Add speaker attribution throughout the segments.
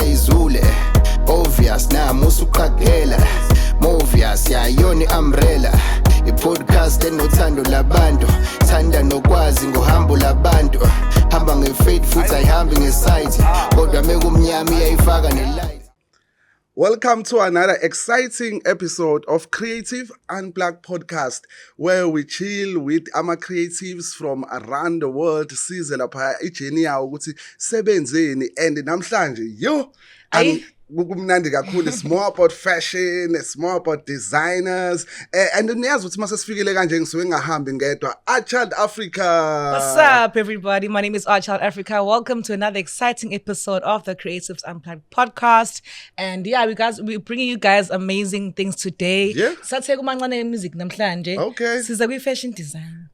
Speaker 1: izule obvious nami usuqhaqela movious yayona umbrella i-podcast enothando labantu thanda nokwazi ngohambo labantu hamba ngefaith futhi ayihambi ngesite kodwa mekumnyama iyayifaka nelight.
Speaker 2: Welcome to another exciting episode of Creative Unplugged podcast, where we chill with our creatives from around the world. Size lapha ijeni yawo ukuthi sebenzeni and namhlanje kumnandi kakhulu. It's more about fashion, it's more about designers, and niyazi ukuthi mase sifikile kanje ngisuke ngahambi ngedwa. Archild Africa.
Speaker 3: What's up, everybody? My name is Archild Africa. Welcome to another exciting episode of the Creatives Unplugged podcast. And yeah, we're bringing you guys amazing things today.
Speaker 2: Yeah.
Speaker 3: Sathe kumancane music namhlanje.
Speaker 2: Okay.
Speaker 3: Siza kwi-fashion design.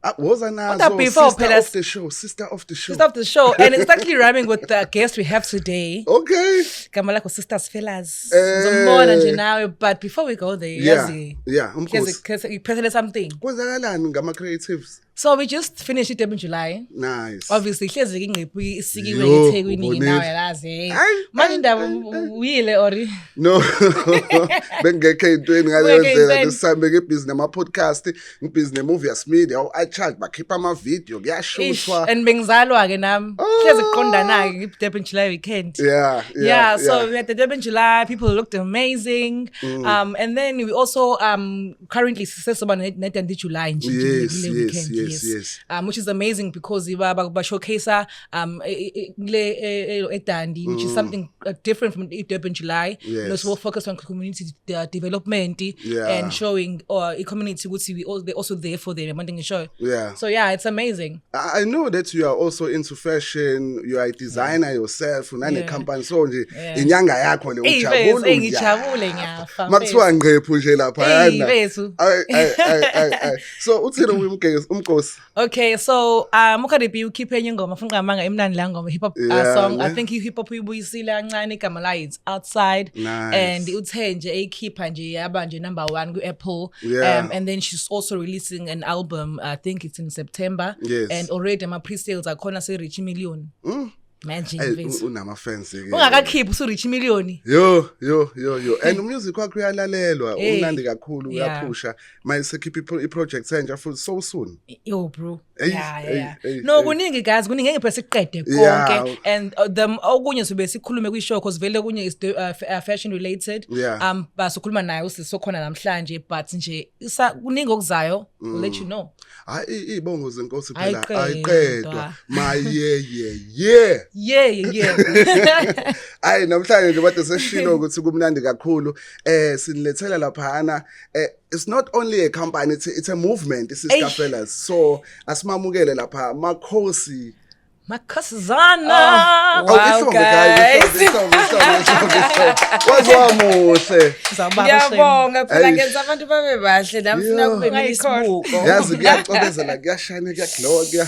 Speaker 2: Sister of the show.
Speaker 3: And it's actually rhyming with the guest we have today.
Speaker 2: Okay.
Speaker 3: Gama lakho Sisters Fellas. Zombona nje nawe, but before we go there,
Speaker 2: umphethele
Speaker 3: something.
Speaker 2: Kwenzakalani ngama creatives?
Speaker 3: So we just finished it in July.
Speaker 2: Nice.
Speaker 3: Obviously, hlezi ngiphi isikiwe ngeThekwini nawe yazi. Manje ndaba uyile ori.
Speaker 2: No. Bengekho intweni ngayenzela lesame ngebhizi nama podcast, ngibhizi neMovies Media, iCharge bakhipha ama video kuyashuthwa.
Speaker 3: And bengizalwa ke nami. Hlezi kuqondana ke Durban July weekend.
Speaker 2: Yeah.
Speaker 3: So we had the Durban July, people looked amazing. And then we also currently sesoba neDandi July nje. Yes. Which is amazing because we showcase eDandi, which is something different from Durban July.
Speaker 2: Yes.
Speaker 3: We'll focus on community development and showing community they're also there for them.
Speaker 2: Yeah.
Speaker 3: So yeah, it's amazing.
Speaker 2: I know that you are also into fashion. You are a designer yourself. Unane company so nje inyanga yakho le ujabule.
Speaker 3: Ngijabule ngiyafa.
Speaker 2: Makuthiwa ngqephu nje lapha yana. So uthini umgosi?
Speaker 3: Okay, so Mukadipi ukhiphe enye ingoma mfuna ngamanga emnandi la ngoma hip hop song. I think hip hop uyibuyisile kancane igama la it's outside.
Speaker 2: Nice.
Speaker 3: And uthe nje eyikhipha nje yaba nje number 1 ku Apple. And then she's also releasing an album. I think it's in September.
Speaker 2: Yes.
Speaker 3: And already my pre-sales akhona se reach million. Imagine
Speaker 2: unama fans ke.
Speaker 3: Ungakakhiphi usu reach million.
Speaker 2: Yo. And music wakho uyalalelwa, umnandi kakhulu uyaphusha. Mayise khipha i-project enja futhi so soon.
Speaker 3: Yo bro. Yeah. No kuningi guys, kuningi ngeke phela siqede konke. And the okunye sibe sikhulume kwi-show because vele kunye is fashion related. Basukhuluma naye usisokhona namhlanje but nje kuningi okuzayo, we'll let you know.
Speaker 2: Hayi ibongo zenkosi phela ayiqedwa. Yeah. Ay namhlanje nje bade seshilo ukuthi kumnandi kakhulu sinilethela laphana it's not only a company, it's a movement. This is Fellas. So asimamukele lapha Makhosi
Speaker 3: Makhosazana.
Speaker 2: Wow guys. Wazamuhle.
Speaker 3: Ngiyabonga phela ngenza abantu babe bahle namfuna kube nisibuko.
Speaker 2: Yazi kuyacobezela kuyashine kuyaglow kuya.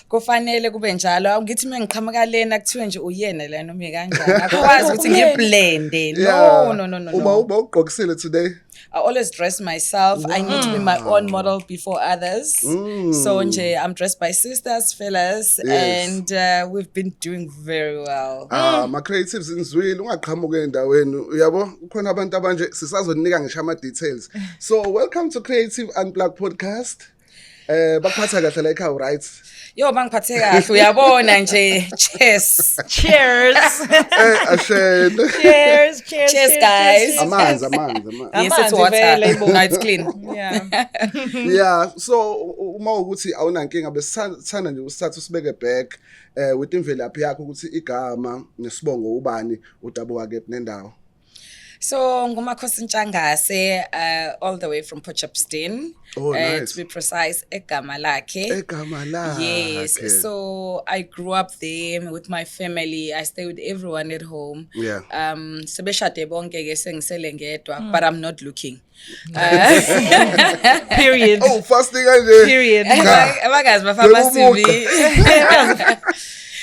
Speaker 4: Kufanele kube njalo ngithi mengiqhamuka lena kuthiwe nje uyena la noma kanjani akwazi ukuthi ngiblende no
Speaker 2: uba ugqokisile today.
Speaker 4: I always dress myself. I need to be my own model before others. So nje I'm dressed by Sisters Fellas and we've been doing very well.
Speaker 2: Ma creatives inzwile ungaqhamuke endaweni uyabo ukhona abantu abanje sisazonika ngisho ama details. So welcome to Creative Unplugged podcast. Bakuphatha kahle la ekhaya right?
Speaker 4: Yo bangiphathe kahle uyabona nje cheers guys
Speaker 2: amanzi
Speaker 4: yes it's water no it's clean
Speaker 2: yeah so uma ukuthi awunankinga besithanda nje usithatha usibeke back with imvelaphi yakho ukuthi igama nesibongo ubani udabuka kephi nendawo.
Speaker 4: So ngumakhosi Ntshangase all the way from Potchefstroom.
Speaker 2: Nice.
Speaker 4: To be precise, egama lakhe. Yes.
Speaker 2: Okay.
Speaker 4: So I grew up there with my family. I stay with everyone at home.
Speaker 2: Yeah.
Speaker 4: Sebeshade bonke ke sengisele ngedwa, but I'm not looking.
Speaker 3: Period.
Speaker 2: Oh, fasting kanje.
Speaker 3: Period.
Speaker 4: Abagazi bafama CV.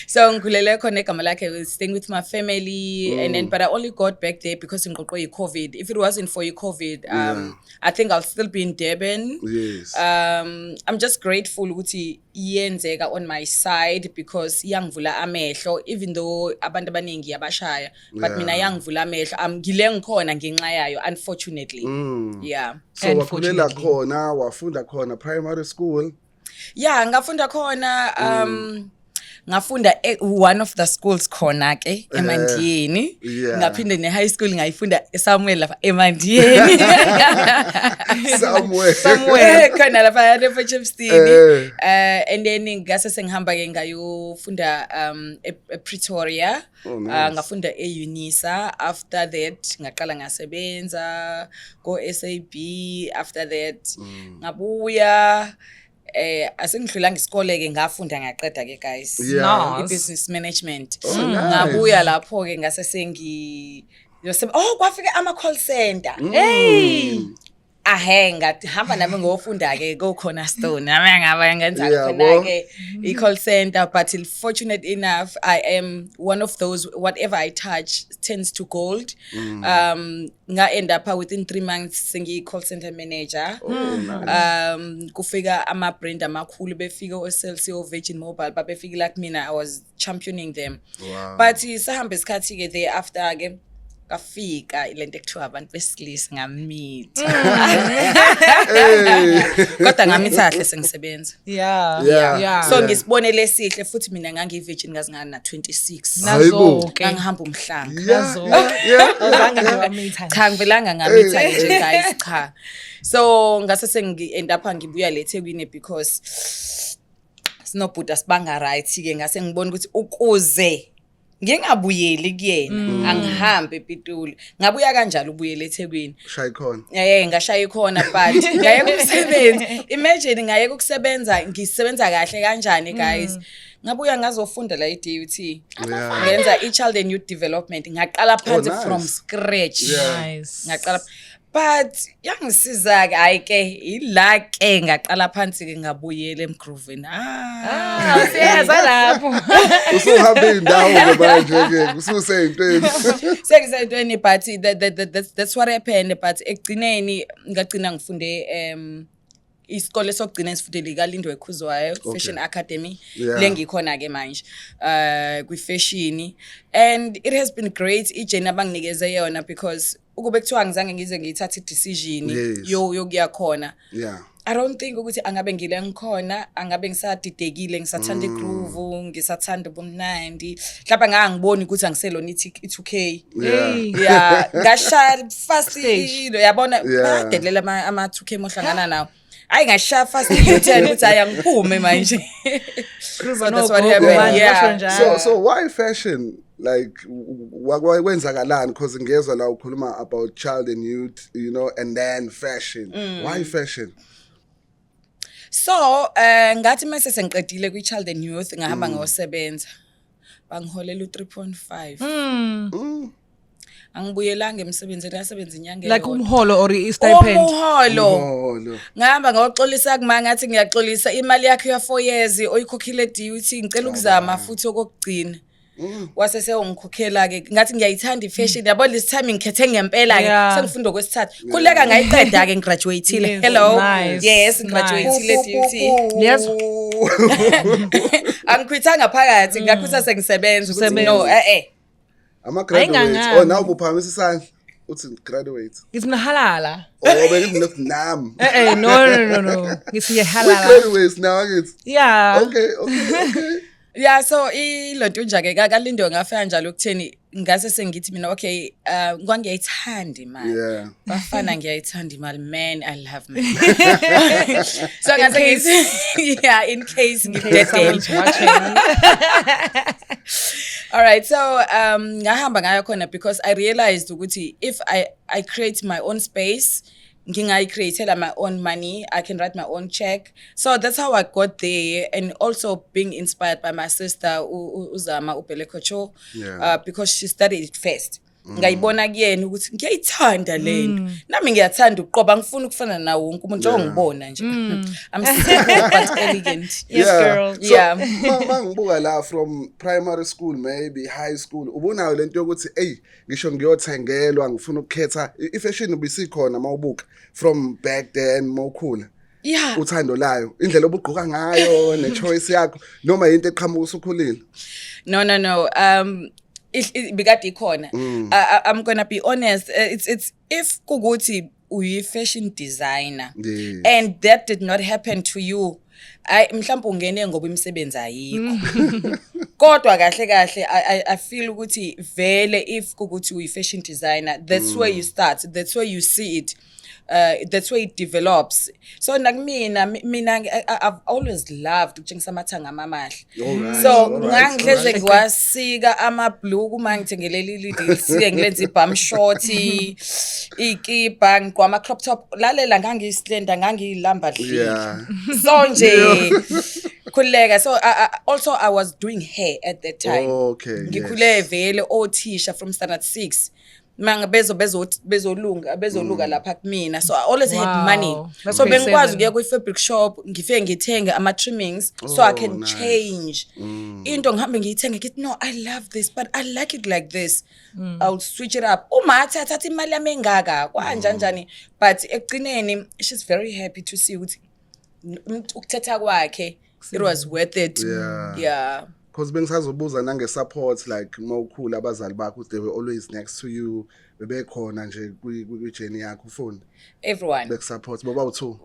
Speaker 4: So ngikhulele khona egama lakhe, I was staying with my family and then but I only got back there because ngiqoqwe yi-COVID. If it wasn't for COVID, I think I'll still be in Durban.
Speaker 2: Yes.
Speaker 4: I'm just grateful ukuthi iyenzeka on my side because iyangivula amehlo even though abantu abaningi yabashaya but mina yangivula amehlo ngile ngikhona ngenxa yayo unfortunately. Yeah.
Speaker 2: So wakhulela khona, wafunda khona primary school?
Speaker 4: Yeah, ngafunda khona ngafunda one of the schools khona ke eMandiyeni. Ngaphinde ne high school ngayifunda somewhere lapha eMandiyeni. somewhere khona lapha ePotchefstroom. And then ngase sengihamba ke ngayofunda ePretoria. Ngafunda eUNISA. After that ngaqala ngasebenza go SAB. After that ngabuya asengidlula ngesikole ke ngafunda ngaqeda ke guys. Business management. Ngabuya lapho ke ngase sengi kwafika ama call center. Hey. Ngahamba nami ngofunda ke go Cornerstone. Nami ngaba ngenza khona ke i-call center, but fortunate enough I am one of those whatever I touch turns to gold. Nga end up within 3 months sengi call center manager. Kufika ama brand amakhulu befika oSLC o Virgin Mobile babefika like mina I was championing them. But sahambe isikhathi ke thereafter ke kafika ilento ekuthiwa abantu besilisa ngameet. Kodwa ngameet kahle sengisebenza. Yeah. So ngisibonele sihle futhi mina ngangivirgin ngazingana na 26.
Speaker 3: Nazo ke
Speaker 4: ngihamba umhlanga.
Speaker 3: Nazo. Azange ngiwameetha.
Speaker 4: Cha ngivelanga ngameetha nje guys cha. So ngase sengi end up ngibuya le eThekwini because sinobhuda sibanga right ke ngase ngibona ukuthi ukuze ngingabuyeli kuyena angihambe ePitoli ngabuya kanjalo ubuyele eThekwini
Speaker 2: shaya khona
Speaker 4: ngashaya khona but ngaye kusebenza imagine ngaye ukusebenza ngisebenza kahle kanjani guys ngabuya ngazofunda la iDUT ngenza iChild and Youth Development ngaqala phansi from scratch.
Speaker 3: Nice.
Speaker 4: Ngaqala but yangisiza ke ayike ila ke ngaqala phansi ke ngabuyela eMgrooveni.
Speaker 3: Siyaza lapho.
Speaker 2: Usuhambe indawo manje ke ususeyintweni.
Speaker 4: Sengizeyintweni but that's what happened but ekugcineni ngagcina ngifunde isikole sokugcina esifundele kaLindwe Khuzwayo Fashion Academy lengikhona ke manje kwi fashion and it has been great ijourney abanginikeze yona because ukube kuthiwa ngizange ngize ngiyithatha decision yokuya khona. I don't think ukuthi angabe ngile ngikhona angabe ngisadidekile ngisathanda igroove ngisathanda ubumnandi mhlawumbe ngangiboni ukuthi angiselona i2K ngashaya fast yabona badelela ama 2K mohlangana nawo ngashaya fast i10 ukuthi ayangiphume manje. That's what happened.
Speaker 2: So why fashion? Like kwenzakalani because ngezwe la ukhuluma about child and youth, you know, and then fashion. Why fashion?
Speaker 4: So ngathi mase sengiqedile kwi child and youth ngahamba ngosebenza bangiholela u3.5. Angibuyelanga emsebenzini ngasebenza inyanga
Speaker 3: like umholo or i-stipend.
Speaker 4: Umholo ngihamba ngoxolisa kuma ngathi ngiyaxolisa imali yakhe ya 4 years oyikhokhile duty ngicela ukuzama futhi okugcina. Wase sewongikhokhela ke ngathi ngiyayithanda ifashion yabo this time ngikhethe ngempela ke sengifunda kwesithathu kuleka ngayiqeda ke ngigraduateile. Hello. Yes graduateile duty.
Speaker 3: Yes.
Speaker 4: Angikhwithanga phakathi ngakhwitha sengisebenza ukuthi no
Speaker 2: ama graduate now ubuphakamisa isandla uthi graduate
Speaker 3: It's halala.
Speaker 2: Bengithi nam.
Speaker 3: No. It's halala.
Speaker 2: Graduates now kids.
Speaker 3: Yeah.
Speaker 2: Okay.
Speaker 4: Yeah, so ilonto nje ke kaLindwe ngafika njalo ukutheni ngase sengithi mina okay ngiyayithanda imali. Bafana ngiyayithanda imali man I love money. So ngase ngithi in case ngidedele. All right, so ngahamba ngayo khona because I realized ukuthi if I create my own space ngingayicreatela my own money, I can write my own check. So that's how I got there, and also being inspired by my sister Uzama Ubelekocho because she studied it first. ngayibona kuyena ukuthi ngiyayithanda lento nami ngiyathanda uqoba ngifuna ukufana nawo wonke umuntu ongibona nje I'm simple but elegant.
Speaker 3: Yes, girl.
Speaker 2: So,
Speaker 4: Yeah.
Speaker 2: mangibuka la from primary school maybe high school ubonayo lento yokuthi ngisho ngiyothengelwa ngifuna ukukhetha ifashion ubisikhona mawubuka from back then mawukhula.
Speaker 4: Yeah.
Speaker 2: Uthando layo indlela obugqoka ngayo ne choice yakho noma into eqhamuka usukhulile.
Speaker 4: No. Bigati ikhona. I'm gonna be honest. It's if kuguti uyi fashion designer and that did not happen to you. Mhlawumbe ungene ngoba imisebenzi ayikho. Kodwa kahle I feel ukuthi vele if kuguti uyi fashion designer, that's where you start. That's where you see it. That's where it develops. So mina I've always loved ukutshengisa amathanga amahle. So ngangihleze ngiwasika amabhluku uma ngithengelele ilidilsike ngilenza ibum short ikipa ngqwama crop top lalela ngangiyislenda ngangilamba dlile. So nje khuleka. So also I was doing hair at that time.
Speaker 2: Okay.
Speaker 4: Ngikhule vele othisha from standard 6. Manga bezoluka lapha kumina. So I always had money. So bengikwazi ukuya ku fabric shop ngifike ngithenge ama trimmings so I can change. Into ngihambe ngiyithenge ngithi no I love this but I like it like this. I'll switch it up. Uma thatha imali yami engaka kanjani but ekugcineni she's very happy to see ukuthi ukuthatha kwakhe it was worth it. Yeah.
Speaker 2: Because bengisazobuza nange support like mawukhula abazali bakho they were always next to you bebekhona nje kwi journey yakho ufunda
Speaker 4: everyone
Speaker 2: bek support baba u2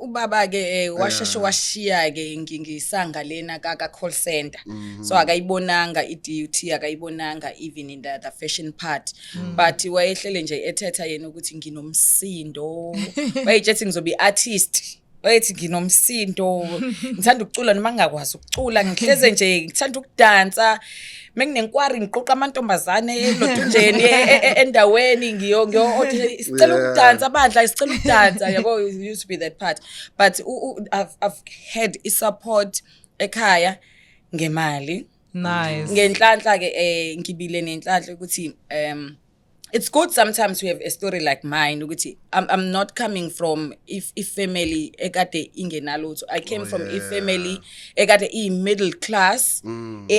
Speaker 4: ubaba ke washiya ke ngisanga lena ka call center so akayibonanga i-duty akayibonanga even in the fashion part but wayehlele nje ethetha yena ukuthi nginomsindo wayethi ngizobe artist wayethi nginomsindo ngithanda ukucula noma ngingakwazi ukucula ngihleze nje ngithanda ukudansa menginenkwari ngiqoqa amantombazane elodunjeni endaweni ngicela ukudansa bandla isicela ukudansa yabo used to be that part but I've had support ekhaya ngemali
Speaker 3: nice
Speaker 4: ngenhlanhla ke ngibile nenhlanhla ukuthi it's good sometimes to have a story like mine ukuthi I'm not coming from if family ekade ingenalutho I came from a family ekade middle class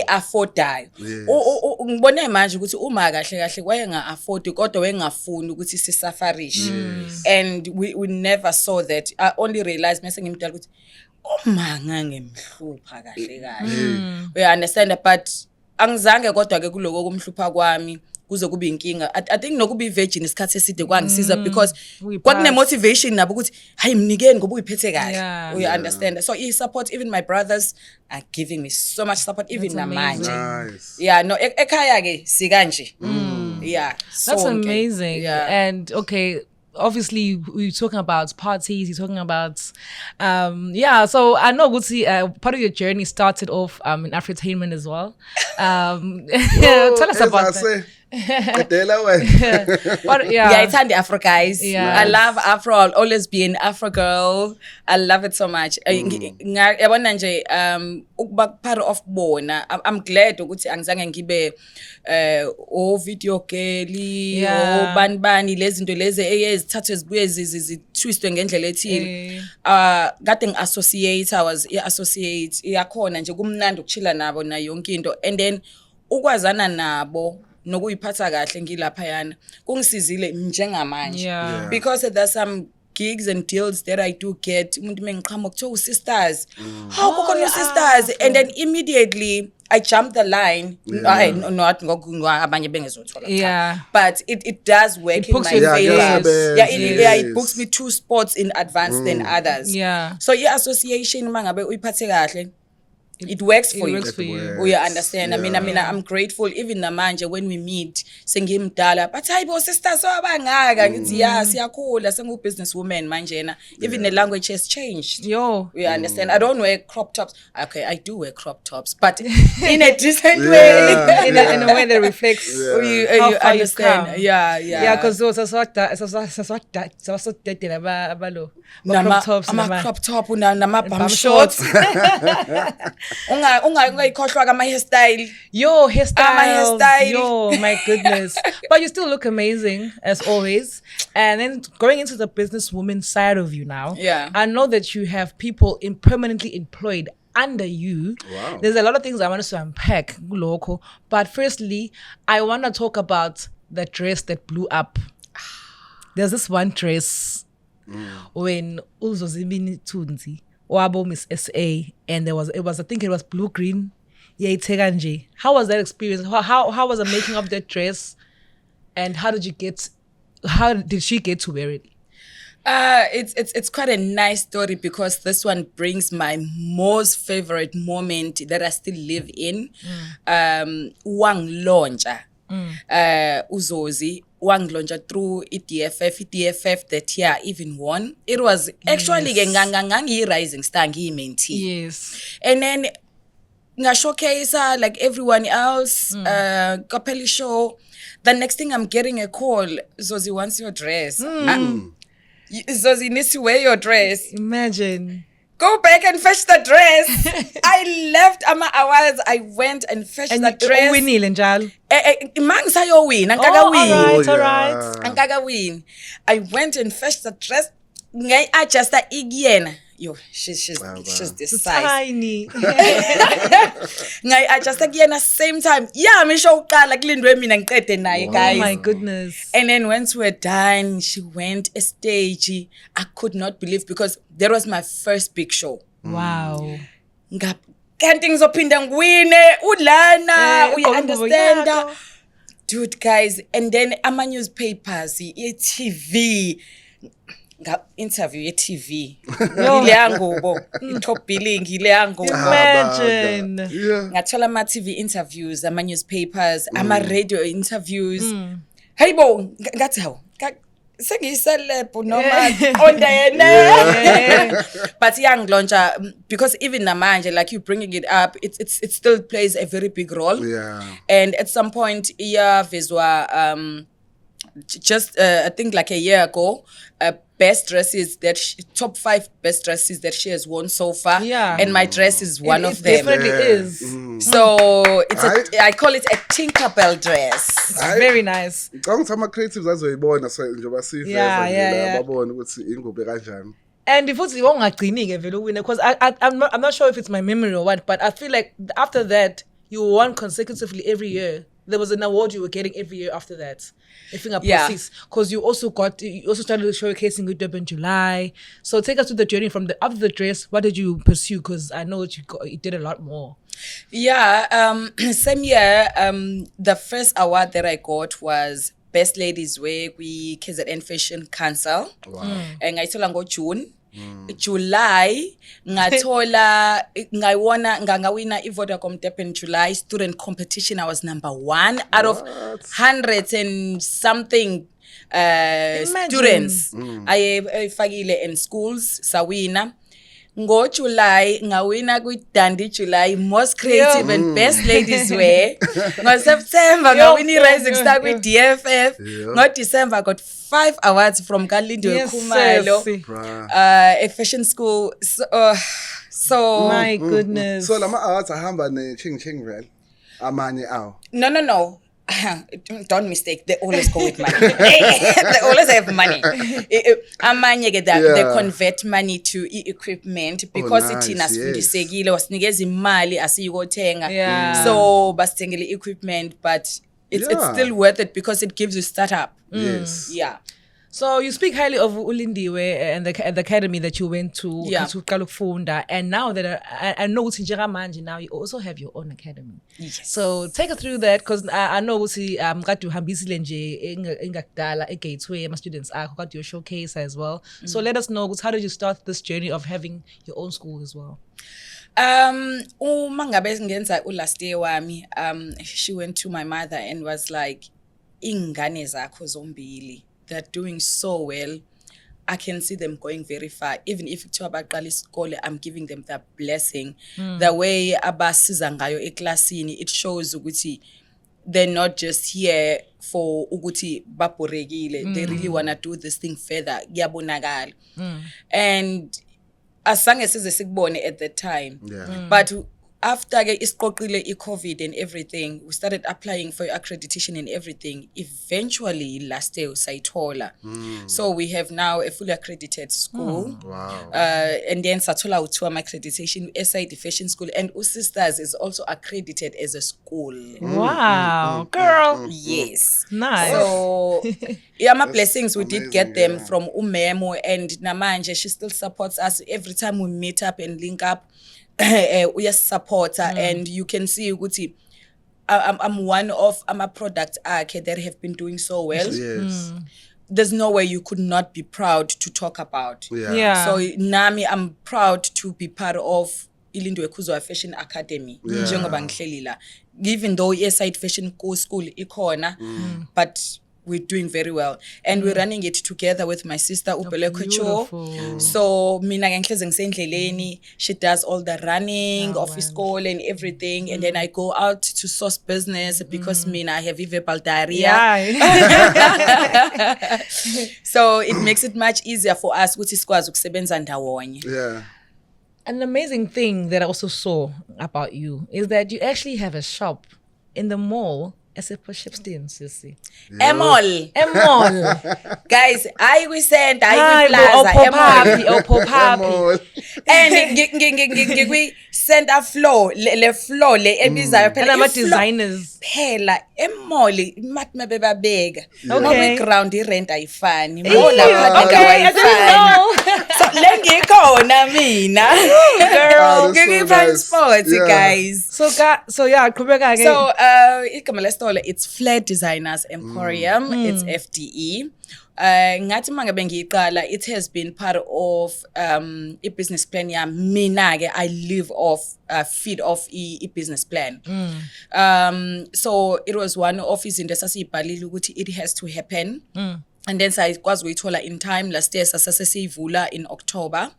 Speaker 4: affordayo ngibone manje ukuthi uma kahle wayenga afford kodwa wayengafuni ukuthi sisafarish and we never saw that. I only realized mase ngimdala ukuthi uma ngangemhlupha kahle we understand but angizange kodwa ke kuloko kumhlupha kwami kuze kube inkinga. I think nokuba virgin isikhathi eside kwangisiza because kwakune motivation nabo ukuthi hayi mnikeni ngoba uyiphethe kahle. We understand. So I support even my brothers are giving me so much support even namanje.
Speaker 2: Nice.
Speaker 4: Yeah, no ekhaya ke sikanje. Yeah.
Speaker 3: That's
Speaker 4: so,
Speaker 3: amazing.
Speaker 4: Yeah.
Speaker 3: And okay, obviously we're talking about parties, you're talking about so I know Gutsi, part of your journey started off in Afritainment as well. Tell us about that.
Speaker 2: But
Speaker 4: yeah, it's the Afro guys.
Speaker 3: Yeah.
Speaker 4: I love Afro. I'll always be an Afro girl. I love it so much. Yabona nje ukuba part of bona. I'm glad ukuthi angizange ngibe video girl o banibani lezi zinto lezi ezithathwe zibuye zitwistwe ngendlela ethile. Kade ngiassociate associate iyakhona nje kumnandi ukuchilla nabo na yonke into and then ukwazana nabo nokuyiphatha kahle ngilapha yana kungisizile njengamanje because there's some gigs and deals that I do get umuntu mengiqhamuka kuthiwa sisters how kukhona sisters and then immediately I jump the line not abanye bengezothola but it does work in my favor it books me 2 spots in advance than others so association mangabe uyiphathe kahle it works for you. We understand. I mean, I'm grateful even namanje when we meet sengimdala but hayibo sisters abangaka ngithi siyakhula sengu businesswoman manje na even the language has changed. We understand. I don't wear crop tops. Okay, I do wear crop tops but in a decent way
Speaker 3: in a way that reflects
Speaker 4: you understand. Yeah,
Speaker 3: because those are so that abalo Crop tops,
Speaker 4: crop top nama bum shorts. Ungayikhohlwa kama hairstyle.
Speaker 3: Yo, hairstyle.
Speaker 4: hairstyle.
Speaker 3: Yo, my goodness. But you still look amazing as always. And then going into the businesswoman side of you now.
Speaker 4: Yeah.
Speaker 3: I know that you have people permanently employed under you.
Speaker 2: Wow.
Speaker 3: There's a lot of things I want us to unpack, local. But firstly, I want to talk about the dress that blew up. There's this one dress when Uzozimini Tunzi wabo Miss SA, and it was I think it was blue green. How was that experience? How was the making of that dress, and how did she get to wear it?
Speaker 4: It's quite a nice story because this one brings my most favorite moment that I still live in. Wanglonja. Uzozi wanglonja through DFF that year even won. It was actually ngangangangi rising star main team.
Speaker 3: Yes.
Speaker 4: And then nga showcase like everyone else, Kapeli show. The next thing I'm getting a call, Zozi wants your dress. Zozi needs to wear your dress.
Speaker 3: Imagine.
Speaker 4: Go back and fetch the dress. I left Ama Awards. I went and fetched the dress.
Speaker 3: Winile njalo.
Speaker 4: Mang sayo win. Ang kaga win. I went and fetched the dress. Ngay adjusta igyen. Yo, she's this size.
Speaker 3: Tiny.
Speaker 4: Ngay adjusta igyen same time. Yeah, me show like kulindwe mina ngiqede naye guys.
Speaker 3: Oh my goodness.
Speaker 4: And then once we're done, she went a stage. I could not believe because that was my first big show.
Speaker 3: Wow.
Speaker 4: Kanti ngizophinda ngiwine udlana uya-understanda. Dude, guys, and then ama-newspapers, i-TV, interview ye-TV. Ile yangubo, i-top billing, ile yangubo.
Speaker 3: Imagine.
Speaker 4: Ngathola ama-TV interviews, ama-newspapers, ama-radio interviews. Hey bo, ngathi hawu, sengiyiceleb noma ondayena. But yanglonja, because even namanje, like you bringing it up, it still plays a very big role.
Speaker 2: Yeah.
Speaker 4: And at some point, Vizwa, just I think like a year ago, best dresses top 5 best dresses that she has worn so far.
Speaker 3: Yeah.
Speaker 4: And my dress is one of them.
Speaker 3: It definitely is.
Speaker 4: So I call it a Tinkerbell dress.
Speaker 3: It's very nice.
Speaker 2: Ngicabanga creatives azoyibona so njengoba siveza nje babone ukuthi ingobe kanjani.
Speaker 3: And if you ungagcini-ke vele uwine, because I'm not sure if it's my memory or what, but I feel like after that you won consecutively every year. There was an award you were getting every year after that. Because you also started showcasing with Durban July. So take us to the journey from after the dress. What did you pursue? Because I know you did a lot more.
Speaker 4: Yeah, same year, the first award that I got was Best Ladies Wear with KZN Fashion Council.
Speaker 2: Wow.
Speaker 4: And I told her June. July, ngawina i-Vodacom Durban July student competition. I was number 1 out of 100 and something students. I fagile in schools, sawina. Ngo July, ngawina Dandi July, most creative and best ladies wear. Ngo September, ngawini Rising Star with DFF. Ngo December, got 5 awards from Kalindo Kumalo. A fashion school. So
Speaker 3: my goodness.
Speaker 2: So lama awards ahamba ne ching vele. Amanye awo.
Speaker 4: No. Don't mistake, they always go with money. They always have money. They convert money to equipment because ithina sifundisekile wasinikeza imali asiyikothenga. So basithengele equipment, but it's still worth it because it gives you startup.
Speaker 2: Yes.
Speaker 4: Yeah.
Speaker 3: So you speak highly of Ulindiwe and the academy that you went to Kalufunda, and now that I know Manje, now you also have your own academy.
Speaker 4: Yes.
Speaker 3: So take us through that, because I know got to hambisile nje engakudala eGateway, my students got your showcase as well. So let us know, how did you start this journey of having your own school as well?
Speaker 4: Uma ngabe ngenza last year wami, she went to my mother and was like, ingane zakho zombili, they're doing so well. I can see them going very far. Even if it's about isikole, I'm giving them that blessing. The way abasiza ngayo eklasini, it shows ukuthi they're not just here for ukuthi baborekile. They really want to do this thing further. Kuyabonakala. And asange size sikubone at that time. But after isiqoqile i-COVID and everything, we started applying for accreditation and everything. Eventually, last year, sayithola. So we have now a fully accredited school. And then sathola uthiwa accreditation, SID Fashion School, and uSisters is also accredited as a school.
Speaker 3: Wow, girl.
Speaker 4: Yes.
Speaker 3: Nice.
Speaker 4: So, my blessings, we did get them from Umemo, and namanje, she still supports us every time we meet up and link up. We are supporter, and you can see ukuthi I'm one of my product that have been doing so well. There's no way you could not be proud to talk about. So nami, I'm proud to be part of Ilindwe Kuzwa Fashion Academy. Njengoba ngihleli la. Even though Side Fashion School ikona, but we're doing very well, and we're running it together with my sister Ubeleko Cho. So mina ngihlezi ngisendleleni, she does all the running of school and everything, and then I go out to source business because mina I have verbal diarrhea. So it makes it much easier for us ukuthi sikwazi ukusebenza ndawonye.
Speaker 3: An amazing thing that I also saw about you is that you actually have a shop in the mall. As a Potchefstroom, you see.
Speaker 4: Emol. Guys, I will send, I will plaza, Emol. And we send a flow, le flow, le ebizayo.
Speaker 3: And I'm designers.
Speaker 4: Phela, Emol, mat mabeba big.
Speaker 3: Okay.
Speaker 4: Ground rent I fan.
Speaker 3: Okay, I didn't know.
Speaker 4: So lengi kona mina. Girl, give me sports, guys.
Speaker 3: So yeah, Kubeka again.
Speaker 4: So, it's Flair Designers Emporium. It's FDE. Ngathi mangabe ngiqala, it has been part of a business plan yami. Mina ke I live off feed off a business plan. So it was one of izinto esasiyibhalile ukuthi it has to happen. And then sayikwazi uyithola in time. Last year sasesivula in October.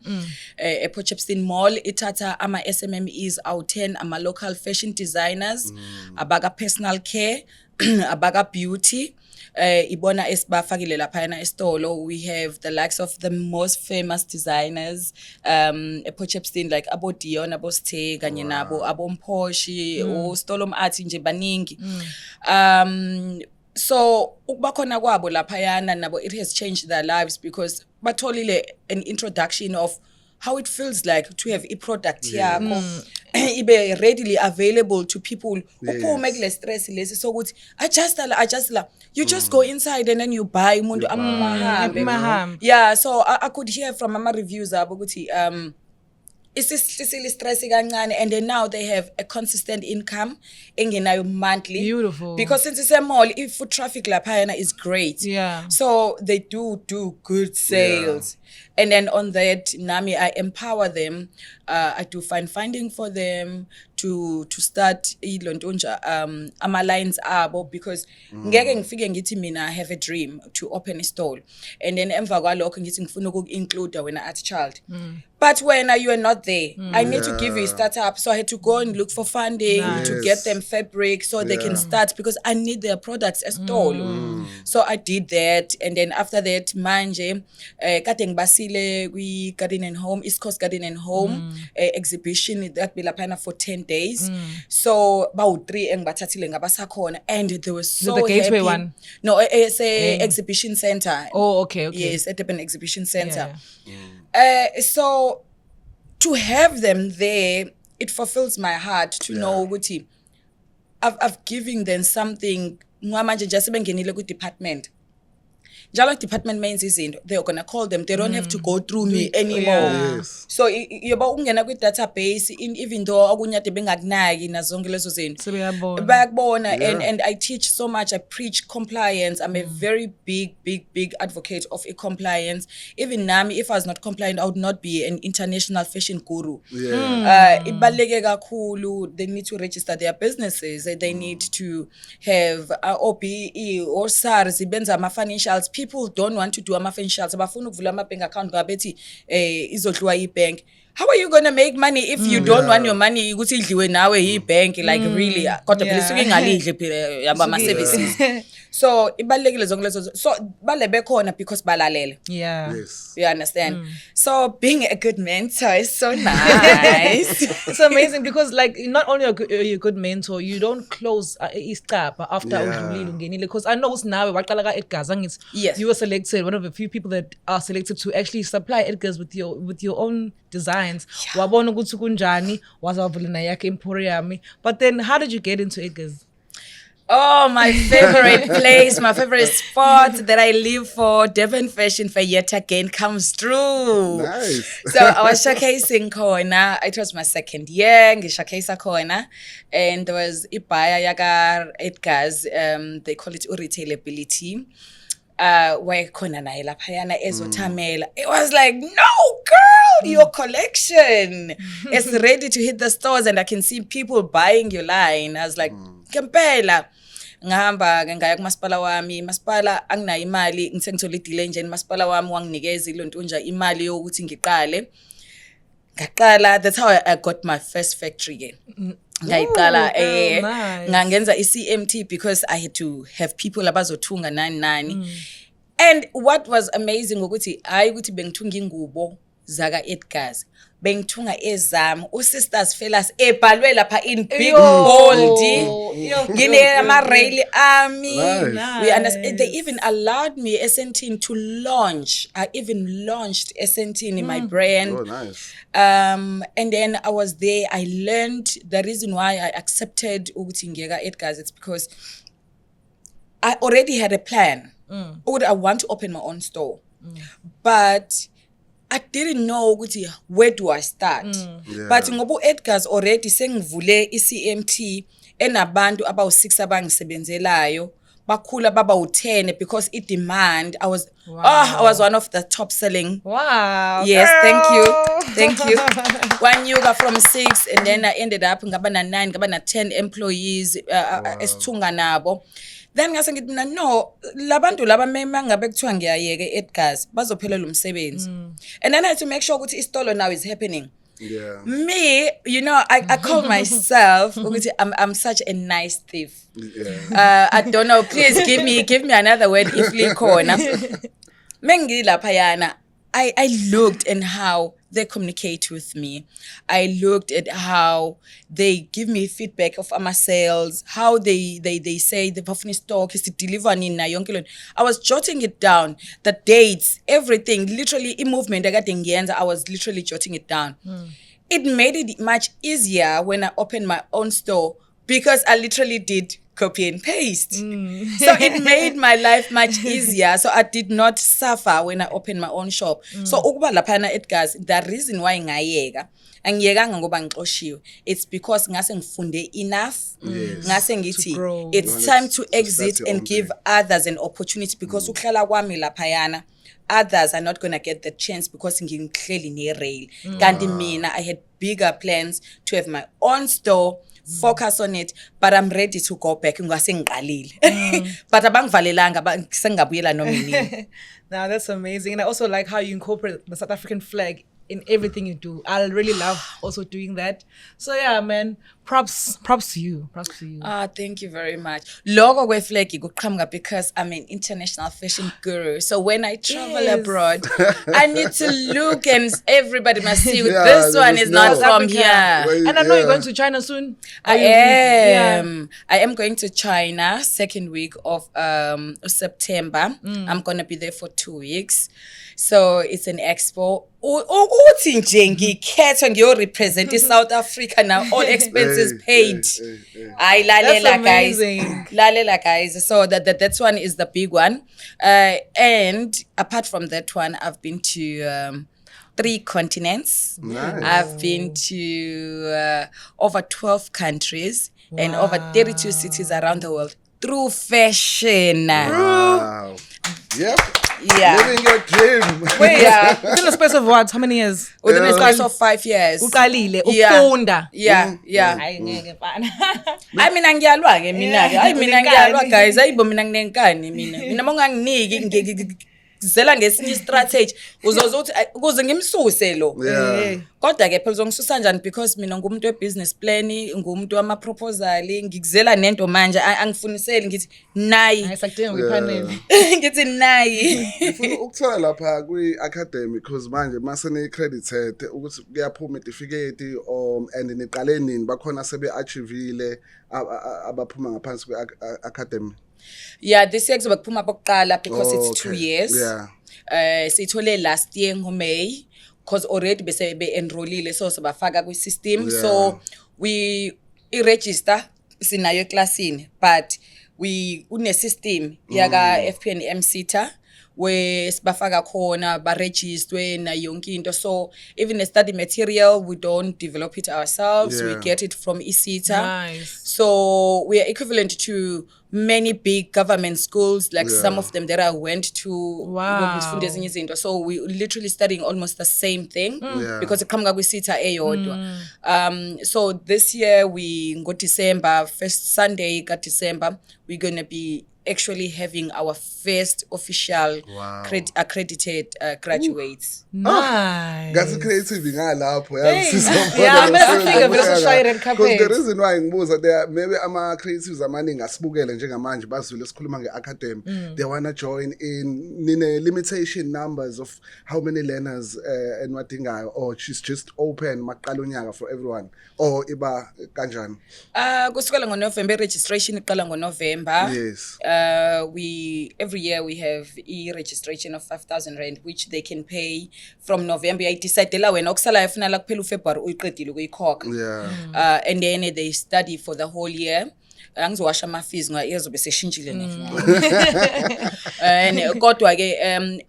Speaker 4: Potchefstroom Mall ithatha ama SMMEs out 10 ama local fashion designers, abaga personal care, abaga beauty. Ibona esibafakile lapha yana estolo. We have the likes of the most famous designers Potchefstroom, like abo Dion, abo Ste kanye nabo, abo Mposhi, o Stolom Art nje baningi. So ukubakhona kwabo laphayana nabo, it has changed their lives because batholile an introduction of how it feels like to have a product yakho ibe readily available to people. Uphume kule stress lesi sokuthi adjust la you just go inside and then you buy umuntu amahambe. Yeah, so I could hear from mama reviews abo ukuthi isisili stress kancane, and then now they have a consistent income engenayo monthly.
Speaker 3: Beautiful.
Speaker 4: Because since it's a mall, if foot traffic laphayana is great. So they do good sales. And then on that, nami, I empower them. I do funding for them to start ama lines abo, because ngeke ngifike ngithi mina I have a dream to open a store, and then emva kwalokho ngithi ngifuna uku-include wena art child. But when you are not there, I need to give you a startup. So I had to go and look for funding to get them fabric so they can start, because I need their products as stole. So I did that, and then after that, manje kade ngibasile kwi Garden and Home, East Coast Garden and Home exhibition that be lapana for 10 days. So bawu 3 engibathathile ngabasakhona, and they were so
Speaker 3: the Gateway
Speaker 4: happy.
Speaker 3: One?
Speaker 4: No, it's a exhibition center.
Speaker 3: Oh, okay.
Speaker 4: Yes, at an exhibition center. So to have them there, it fulfills my heart to know ukuthi I've given them something. Manje nje sebengenile ku department. Njalo department means izinto, they're gonna call them. They don't have to go through me anymore. So yoba ungena kwi database, even though akunyade bengakunaki nazonke lezo zinto bayakubona. And I teach so much. I preach compliance. I'm a very big advocate of a compliance. Even nami, if I was not compliant, I would not be an international fashion guru. Ibaluleke kakhulu. They need to register their businesses. They need to have OBE or SARS ibenza ama financials. People don't want to do ama financials. Abafuna ukuvula ama bank account ngabethi izodliwa ibank. how are you gonna make money if you don't want your money ukuthi idliwe nawe bank like really kodwa phela isuke ingalidli phela yaba ama services so ibalekile zonke lezo so balebe khona because balalela
Speaker 2: yes
Speaker 4: you understand so being a good mentor is so nice.
Speaker 3: It's amazing because like not only are you a good mentor, you don't close isicaba after udlulile ungenile because I know nawe waqala ka Edgar's angithi you were selected one of a few people that are selected to actually supply Edgar's with your own designs. Wabona ukuthi kunjani wazavula na yakhe Emporium, but then how did you get into Edgar's?
Speaker 4: Oh, my favorite place, my favorite spot that I live for, Devon Fashion Fair yet again comes through.
Speaker 2: Nice.
Speaker 4: So I was showcasing corner. It was my second year, showcase corner, and there was Ibaya Yagar Edgar's. They call it retailability. Where corner na ilapayana ezotamela. It was like, no, girl, your collection is ready to hit the stores, and I can see people buying your line. I was like, Kempela. Ngahamba ngaya kumasipala wami masipala anginayo imali ngithe ngithola delay nje masipala wami wanginikeza ilonto nje imali yokuthi ngiqale ngaqala. That's how I got my first factory again. Ngayiqala ngangenza iCMT because I had to have people abazothunga 99 and what was amazing ukuthi hayi ukuthi bengithunga ingubo zaka Edgar's bengithunga ezami uSisters Fellas ebhalwe lapha in big bold ngine ama rail army. We understand they even allowed me SNT to launch. I even launched SNT in my brand.
Speaker 2: Oh, nice.
Speaker 4: And then I was there. I learned the reason why I accepted ukuthi ngiyeka Edgar's. It's because I already had a plan. I want to open my own store, but I didn't know where do I start. But ngobu Edgar's already sengivule iCMT enabantu abawu 6 abangisebenzelayo bakhula baba u10 because it demand. I was one of the top selling.
Speaker 3: Wow.
Speaker 4: Yes, thank you. One yoga from 6 and then I ended up ngaba na 9 ngaba na 10 employees esithunga nabo. Then ngase ngithi mina no labantu laba mengabe kuthiwa ngiyayeke Edgar's bazophelela umsebenzi. And then I had to make sure ukuthi istolo now is happening.
Speaker 2: Yeah.
Speaker 4: Me, I call myself I'm such a nice thief.
Speaker 2: Yeah.
Speaker 4: I don't know, please give me another word if likhona. Mengi lapayana I looked at how they communicate with me. I looked at how they give me feedback of my sales, how they say the perfume stock is delivered in Nayonkilon. I was jotting it down, the dates, everything, literally in movement. I was literally jotting it down. It made it much easier when I opened my own store because I literally did copy and paste. So it made my life much easier. So I did not suffer when I opened my own shop. So ukuba laphana Edgar's, the reason why angiyekanga ngoba ngixoshiwe, it's because ngase ngifunde enough. Ngase ngithi it's time to exit and give others an opportunity because uhlala kwami laphayana others are not going to get the chance because ngihleli ne-rail. Kanti mina I had bigger plans to have my own store, focus on it, but I'm ready to go back. Ngase ngiqalile. But abangivalelanga sengabuyela nomini.
Speaker 3: Now that's amazing. And I also like how you incorporate the South African flag in everything you do. I really love also doing that. So yeah, man, props to you.
Speaker 4: Thank you very much. Logo kwe flag ikuqhamuka because I'm an international fashion guru. So when I travel abroad, I need to look and everybody must see this one is not from here.
Speaker 3: And I know you're going to China soon.
Speaker 4: I am going to China second week of September. I'm going to be there for 2 weeks. So it's an expo. Uthi nje ngikhetha ngiyorepresent South Africa now, all expenses paid. Ay lalela guys. So that one is the big one. And apart from that one, I've been to 3 continents.
Speaker 2: Nice.
Speaker 4: I've been to over 12 countries and over 32 cities around the world through fashion.
Speaker 2: Wow. Yep.
Speaker 4: Yeah.
Speaker 2: Living your dream.
Speaker 3: Wait, within the space of what? How many years?
Speaker 4: Within the space of 5 years.
Speaker 3: Uqalile, ufunda.
Speaker 4: Yeah.
Speaker 3: Hayi ngeke mfana.
Speaker 4: Hayi mina ngiyalwa ke mina ke. Hayi mina ngiyalwa guys. Hayibo mina nginenkani mina. Mina monganginiki ngizela ngesinye strategy uzoza uthi ukuze ngimsuse lo kodwa ke phela uzongisusa kanjani because mina ngumuntu webusiness plan ngumuntu wama proposal ngikuzela nento manje angifuniseli ngithi nayi
Speaker 3: ayisadinga ngipanel
Speaker 4: ngithi nayi
Speaker 2: ngifuna ukuthola lapha kwi academy because manje mase ne credited ukuthi kuyaphuma certificate and niqale nini bakhona sebe achievile abaphuma ngaphansi kwe academy.
Speaker 4: Yeah, this year kuzoba kuphuma bokuqala because it's 2 years.
Speaker 2: Yeah.
Speaker 4: Sithole last year ngoMay because already bese be enrollile so sabafaka kwi system so we register sinayo eclassini but we une system yaka FPNM SETA where sibafaka khona ba register na yonke into so even the study material we don't develop it ourselves we get it from SETA.
Speaker 3: Nice.
Speaker 4: So we are equivalent to many big government schools like some of them that I went to.
Speaker 3: Wow.
Speaker 4: So we literally studying almost the same thing because it comes with SETA eyodwa. So this year we go December, first Sunday got December, we're going to be actually having our first official accredited graduates.
Speaker 3: Nice.
Speaker 2: That's creative ngalapho
Speaker 3: Yeah,
Speaker 2: because the reason why ngibuza there maybe ama creatives amaningi asibukele njengamanje bazwile sikhuluma ngeacademy they wanna join in nine limitation numbers of how many learners enwadingayo or she's just open maqala unyaka for everyone or iba kanjani?
Speaker 4: Kusukela ngoNovember registration iqala ngoNovember.
Speaker 2: Yes.
Speaker 4: We every year we have e-registration of 5,000 rand which they can pay from November. I decided la wena okusala yafuna la kuphela uFebruary uyiqedile ukuyikhokha.
Speaker 2: Yeah.
Speaker 4: And then they study for the whole year. Angizowasha ama fees ngoba izobe seshintshile and kodwa ke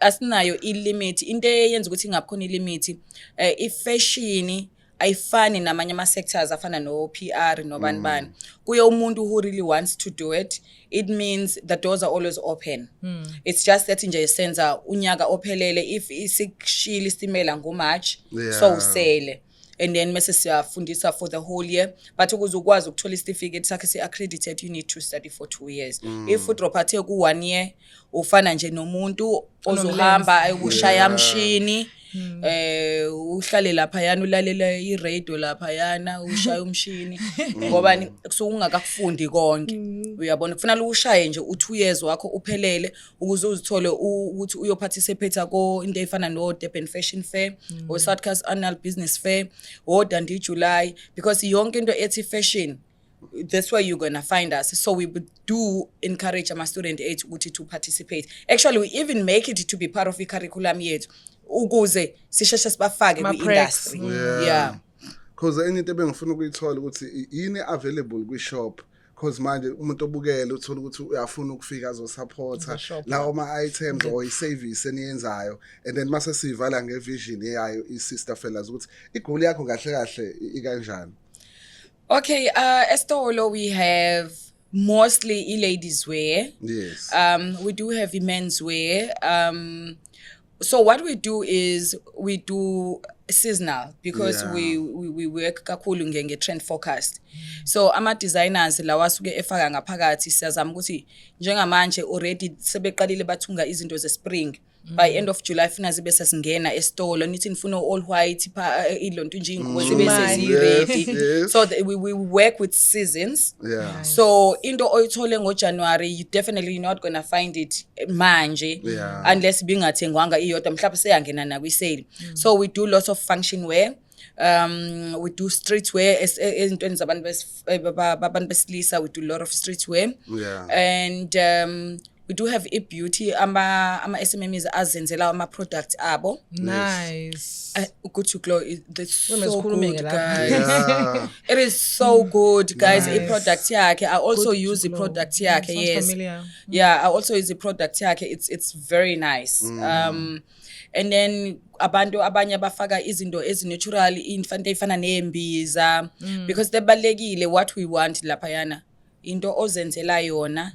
Speaker 4: asinayo i-limit into eyenza ukuthi ingakhona i-limit i-fashion ayifani namanye ama sectors afana no PR no bani kuye umuntu who really wants to do it it means the doors are always open. It's just that nje senza unyaka ophelele if isikushila istimela ngoMarch so usele and then mase siyafundisa for the whole year but ukuze ukwazi ukuthola certificate sakhe se-accredited you need to study for 2 years. If udrop athe ku1 year ufana nje nomuntu ozohamba ayushaya amshini uhlale lapha yana ulalela iradio lapha yana ushaya umshini ngoba kusungakakufundi konke uyabona kufanele ushaye nje u2 years wakho uphelele ukuze uzithole ukuthi uyoparticipate ko into efana no Durban Fashion Fair or Southcast Annual Business Fair or Dundee July because yonke into ethi fashion that's where you're going to find us. So we do encourage our student age to participate. Actually, we even make it to be part of the curriculum yethu. Ukuze sisheshe sibafake kwi-industry. Yeah.
Speaker 2: Because anything bengifuna ukuyithola ukuthi yini available kwi-shop because manje umuntu obukele uthola ukuthi uyafuna ukufika azosupporta lawo ama-items or i-service eniyenzayo and then mase siyivala ngevision yayo i-Sister Fellas ukuthi igoal yakho kahle kahle ikanjani?
Speaker 4: Okay, Estolo we have mostly ladies wear.
Speaker 2: Yes.
Speaker 4: We do have men's wear. So what we do is we do seasonal because we work kakhulu ngenge trend forecast. So ama designers lawa asuke efaka ngaphakathi siyazama ukuthi njengamanje already sebeqalile bathunga izinto ze spring. By end of July funa zibe sesingena estolo nithi nifuna all white ilonto nje ingubo zibe seziredi so we work with seasons. So into oyithole ngoJanuary you definitely not going to find it manje unless bingathengwanga iyodwa mhlawumbe seyangena na kwi sale. So we do lots of function wear. We do streetwear ezintweni zabantu besilisa we do a lot of streetwear and we do have beauty ama SMMs azenzela ama products abo.
Speaker 3: Nice.
Speaker 4: Good to glow. That's so good, guys. It is so good, guys. A product yakhe. I also use the product yakhe. Yes.
Speaker 3: Familiar.
Speaker 4: Yeah, I also use the product yakhe. It's very nice. And then abantu abanye abafaka izinto ezinatural infante ifana neembiza because debalekile what we want lapha yana into ozenzela yona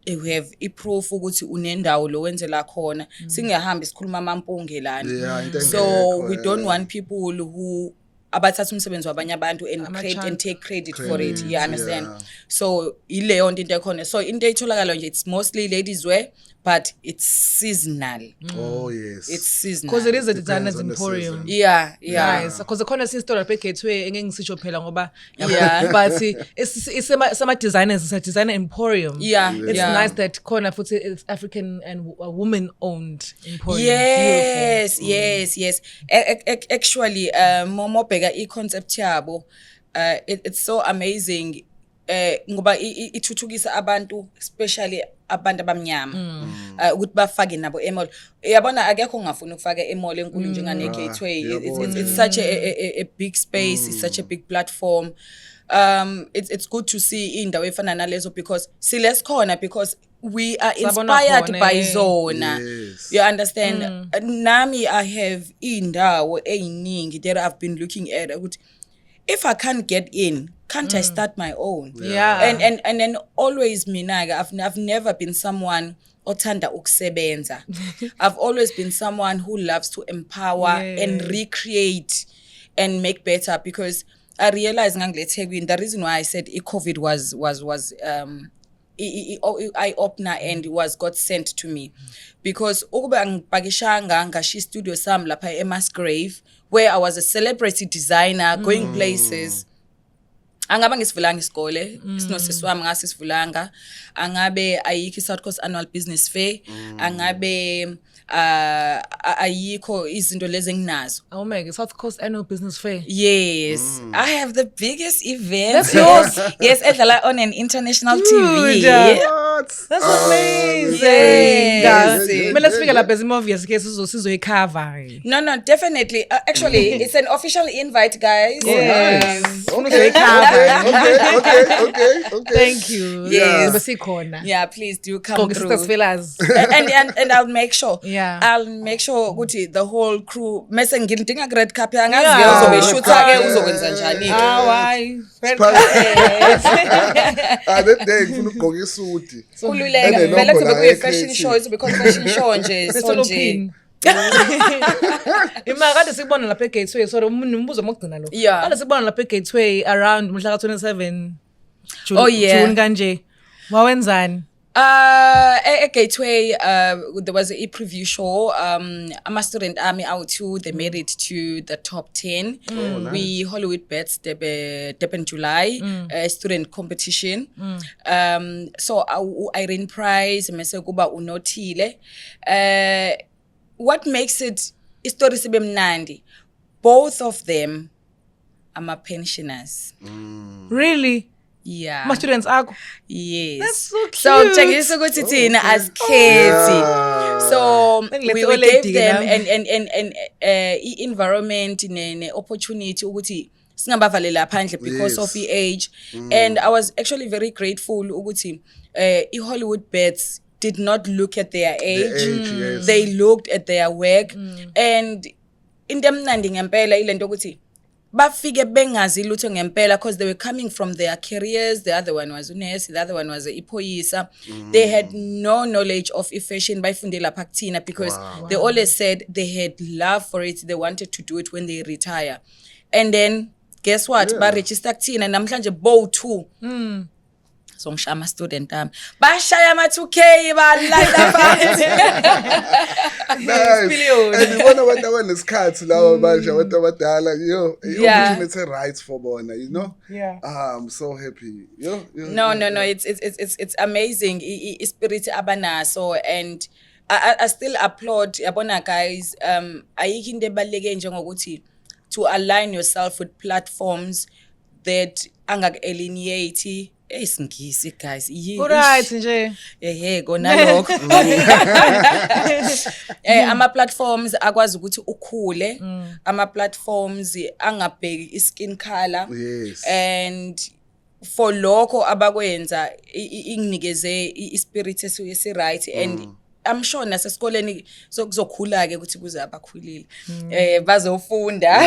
Speaker 4: we have iproof ukuthi unendawo lo wenzela khona singahambi sikhuluma amampunge lana so we don't want people who abathatha umsebenzi wabanye abantu and create and take credit for it. You understand? So ileyo into ekhona. So into etholakala nje it's mostly ladies wear, but it's seasonal.
Speaker 2: Oh yes.
Speaker 4: It's seasonal.
Speaker 3: Because it is a designer's emporium.
Speaker 4: Yeah.
Speaker 3: Nice. Because the corner store lapha eGateway engengisisho phela ngoba
Speaker 4: Yeah.
Speaker 3: but it's some designers, it's a designer emporium.
Speaker 4: Yeah.
Speaker 3: It's nice that corner futhi it's African and woman owned emporium.
Speaker 4: Yes. Actually more bigger concept yabo it's so amazing ngoba ithuthukisa abantu especially abantu abamnyama ukuthi bafake nabo emall. Yabona akekho ongafuna ukufaka emall enkulu njengane Gateway. It's such a big space, it's such a big platform. It's good to see indawo efana nalezo because silesikhona because we are inspired by zona.
Speaker 2: Yes.
Speaker 4: You understand? Nami I have indawo eyiningi that I've been looking at ukuthi if I can't get in, can't I start my own?
Speaker 3: Yeah.
Speaker 4: And then always mina I've never been someone othanda ukusebenza. I've always been someone who loves to empower and recreate and make better because I realized the reason why I said COVID was eye-opener and was God sent to me because ukuba ngipakishanga ngashi studio sam lapha eMasgrave where I was a celebrity designer going places. Angabe ngisivulanga isikole sinosisi wami ngasisivulanga angabe ayikho South Coast Annual Business Fair angabe ayikho izinto lezi enginazo.
Speaker 3: Oh my God, South Coast Annual Business Fair.
Speaker 4: Yes, I have the biggest event. That's yours. Yes, edlala on an international TV.
Speaker 3: That's amazing.
Speaker 4: Yes.
Speaker 3: Let's figure out the obvious case so cover.
Speaker 4: No, definitely. Actually, it's an official invite, guys.
Speaker 3: Yes.
Speaker 2: Okay.
Speaker 3: Thank you.
Speaker 4: Yes.
Speaker 3: Yeah,
Speaker 4: please do come through. And I'll make sure.
Speaker 3: Yeah.
Speaker 4: I'll make sure ukuthi the whole crew mase ngidinga red carpet angazi uzobe shoota ke uzokwenza njani.
Speaker 3: Why?
Speaker 2: That day ngifuna ukugqoka isuti.
Speaker 4: Kululeka vele kube kuyi fashion show izobe khona fashion show nje sonje.
Speaker 3: Imagade sibona lapha eGateway so umbuzo mokugcina lo. Kade sibona lapha eGateway around mhla ka 27 June kanje. Wawenzani?
Speaker 4: At Gateway, there was a preview show. I'm a student army out too. They made it to the top 10.
Speaker 2: Nice.
Speaker 4: We Hollywood Bets Deben July student competition. So Irene Price, Mesekuba Unotile. What makes it story Nandi? Both of them are my pensioners.
Speaker 3: Really?
Speaker 4: Yeah.
Speaker 3: My students are.
Speaker 4: Yes.
Speaker 3: That's so cute.
Speaker 4: So changisa ukuthi thina as kids. So we gave them and environment ne opportunity ukuthi singabavalele phandle because of the age. And I was actually very grateful ukuthi Hollywood Bets did not look at their age.
Speaker 2: Yes.
Speaker 4: They looked at their work and in them nandi ngempela ilento ukuthi bafike bengazi lutho ngempela because they were coming from their careers. The other one was unesi, the other one was ipoyisa. They had no knowledge of fashion bayifundela phakathina because they always said they had love for it. They wanted to do it when they retire. And then guess what? Ba register kuthina namhlanje bow 2. So ngishama student bashaya ama 2K balala phansi.
Speaker 2: Nice. And ibona abantu abanesikhathi lawa manje abantu abadala opportunity rights for bona, you know.
Speaker 3: Yeah.
Speaker 2: I'm so happy.
Speaker 4: No, it's amazing spirit abanaso and I still applaud yabona guys ayikho into ebaleke njengokuthi to align yourself with platforms that angak-alienate esingisi guys
Speaker 3: right nje
Speaker 4: kona lokho ama platforms akwazi ukuthi ukhule ama platforms angabheki iskin color.
Speaker 2: Yes.
Speaker 4: And for lokho abakwenza inginikeze ispirit esi right and I'm sure nasesikoleni sokuzokhula ke ukuthi kuze abakhulile bazofunda.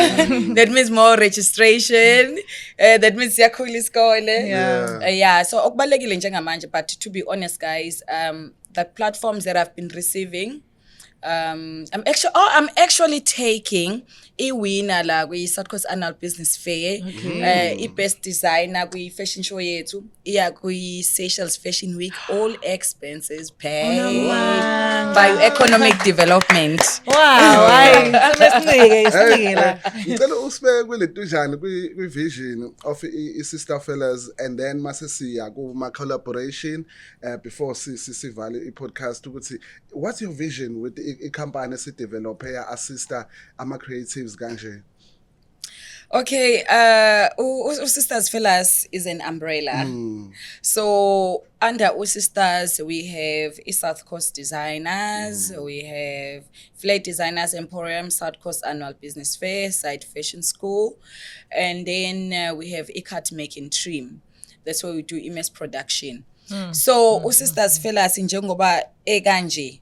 Speaker 4: That means more registration, that means siyakhula isikole. So okubalekile njengamanje, but to be honest guys, the platforms that I've been receiving I'm actually taking winner la kwi South Coast Annual Business Fair. Best designer kwi fashion show yethu. Iya kwi Seychelles Fashion Week, all expenses paid by Economic Development.
Speaker 3: Wow, hayi lesinike la.
Speaker 2: Ngicela usibeke kulethu njani kwi vision of i-Sister Fellas, and then mase siya kuma collaboration before sivale i-podcast ukuthi what's your vision with the company si develop here assista ama creatives kanje?
Speaker 4: Okay, Sisters Fellas is an umbrella. So under Sisters we have South Coast Designers, we have Flight Designers Emporium, South Coast Annual Business Fair, Side Fashion School, and then we have Ikat Making Trim. That's where we do image production. So Sisters Fellas njengoba ekanje